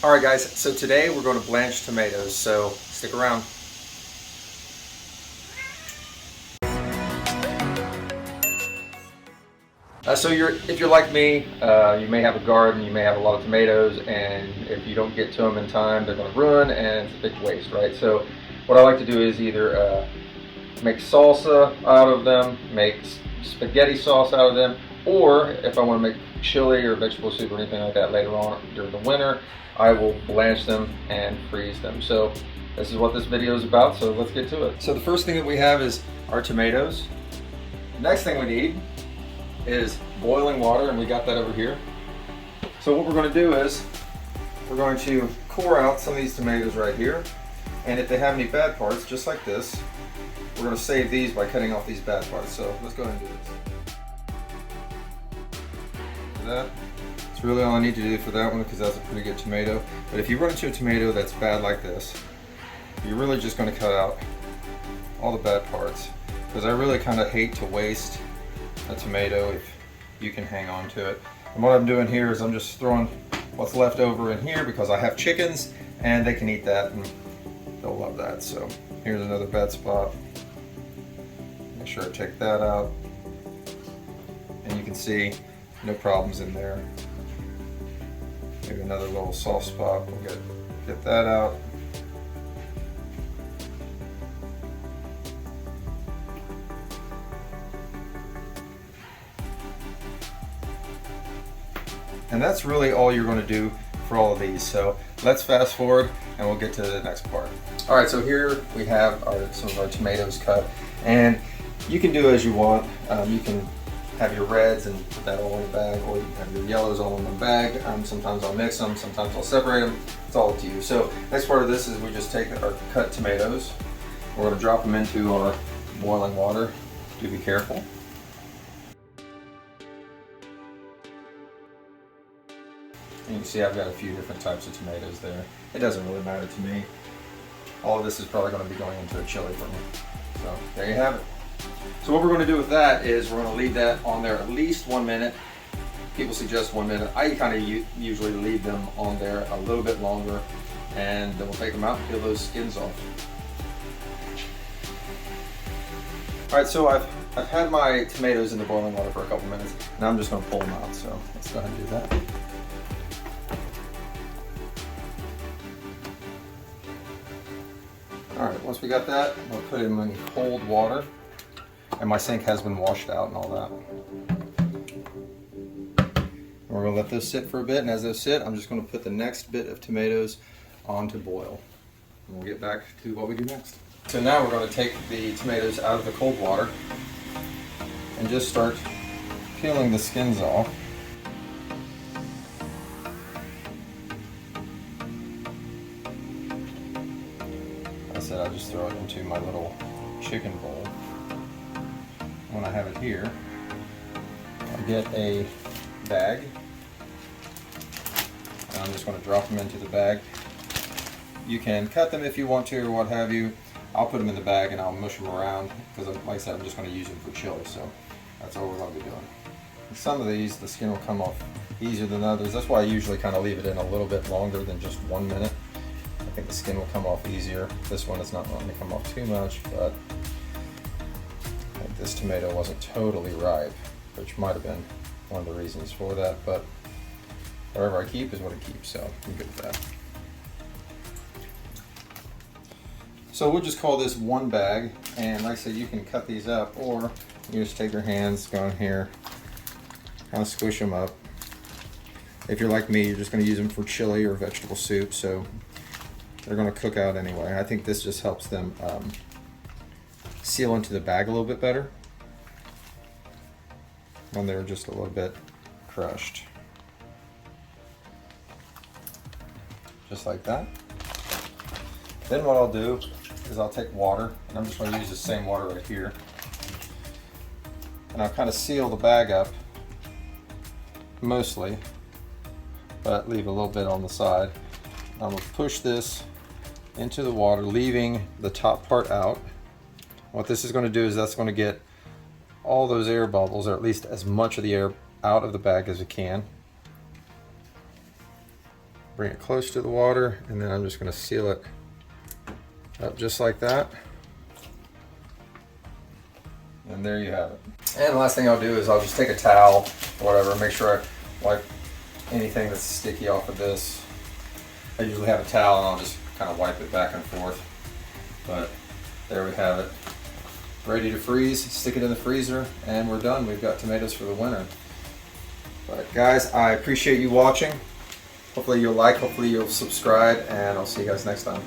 Alright guys, so today we're going to blanch tomatoes, so stick around. If you're like me, you may have a garden, you may have a lot of tomatoes, and if you don't get to them in time, they're going to ruin, and it's a big waste, right? So what I like to do is either make salsa out of them, make spaghetti sauce out of them, or if I want to make chili or vegetable soup or anything like that later on during the winter, I will blanch them and freeze them. So this is what this video is about, so let's get to it. So the first thing that we have is our tomatoes. Next thing we need is boiling water, and we got that over here. So what we're going to do is we're going to core out some of these tomatoes right here, and if they have any bad parts, just like this, we're going to save these by cutting off these bad parts. So let's go ahead and do this. That's really all I need to do for that one, because that's a pretty good tomato. But if you run into a tomato that's bad like this, you're really just going to cut out all the bad parts, because I really kind of hate to waste a tomato if you can hang on to it. And what I'm doing here is I'm just throwing what's left over in here, because I have chickens and they can eat that and they'll love that. So here's another bad spot. Make sure I take that out, and you can see no problems in there. Maybe another little soft spot, we'll get that out. And that's really all you're going to do for all of these. So let's fast forward and we'll get to the next part. All right, so here we have some of our tomatoes cut, and you can do as you want. You can have your reds and put that all in the bag, or you can have your yellows all in the bag. Sometimes I'll mix them, sometimes I'll separate them. It's all up to you. So next part of this is we just take our cut tomatoes. We're going to drop them into our boiling water. Do be careful. And you can see I've got a few different types of tomatoes there. It doesn't really matter to me. All of this is probably going to be going into a chili for me. So there you have it. So what we're going to do with that is we're going to leave that on there at least 1 minute. People suggest 1 minute. I kind of usually leave them on there a little bit longer, and then we'll take them out and peel those skins off. All right, so I've had my tomatoes in the boiling water for a couple minutes. Now I'm just going to pull them out. So let's go ahead and do that. Alright, once we got that, we'll put them in cold water. And my sink has been washed out and all that. We're going to let those sit for a bit, and as those sit, I'm just going to put the next bit of tomatoes on to boil. And we'll get back to what we do next. So now we're going to take the tomatoes out of the cold water and just start peeling the skins off. I said I'll just throw it into my little chicken bowl. When I have it here, I get a bag, and I'm just going to drop them into the bag. You can cut them if you want to or what have you. I'll put them in the bag and I'll mush them around, because like I said, I'm just going to use them for chili, so that's all we're going to be doing. And some of these, the skin will come off easier than others. That's why I usually kind of leave it in a little bit longer than just 1 minute. I think the skin will come off easier. This one is not going to come off too much, but this tomato wasn't totally ripe, which might have been one of the reasons for that, but whatever I keep is what I keep, so I'm good with that. So we'll just call this one bag, and like I said, you can cut these up, or you just take your hands, go in here, kind of squish them up. If you're like me, you're just going to use them for chili or vegetable soup, so they're going to cook out anyway. I think this just helps them seal into the bag a little bit better when they're just a little bit crushed. Just like that. Then what I'll do is I'll take water, and I'm just going to use the same water right here, and I'll kind of seal the bag up mostly, but leave a little bit on the side. I'm going to push this into the water, leaving the top part out. What this is going to do is that's going to get all those air bubbles, or at least as much of the air out of the bag as it can. bring it close to the water, and then I'm just going to seal it up just like that. And there you have it. And the last thing I'll do is I'll just take a towel or whatever, make sure I wipe anything that's sticky off of this. I usually have a towel and I'll just kind of wipe it back and forth. But there we have it. Ready to freeze, stick it in the freezer, and we're done. We've got tomatoes for the winter. But guys, I appreciate you watching. Hopefully you'll like, hopefully you'll subscribe, and I'll see you guys next time.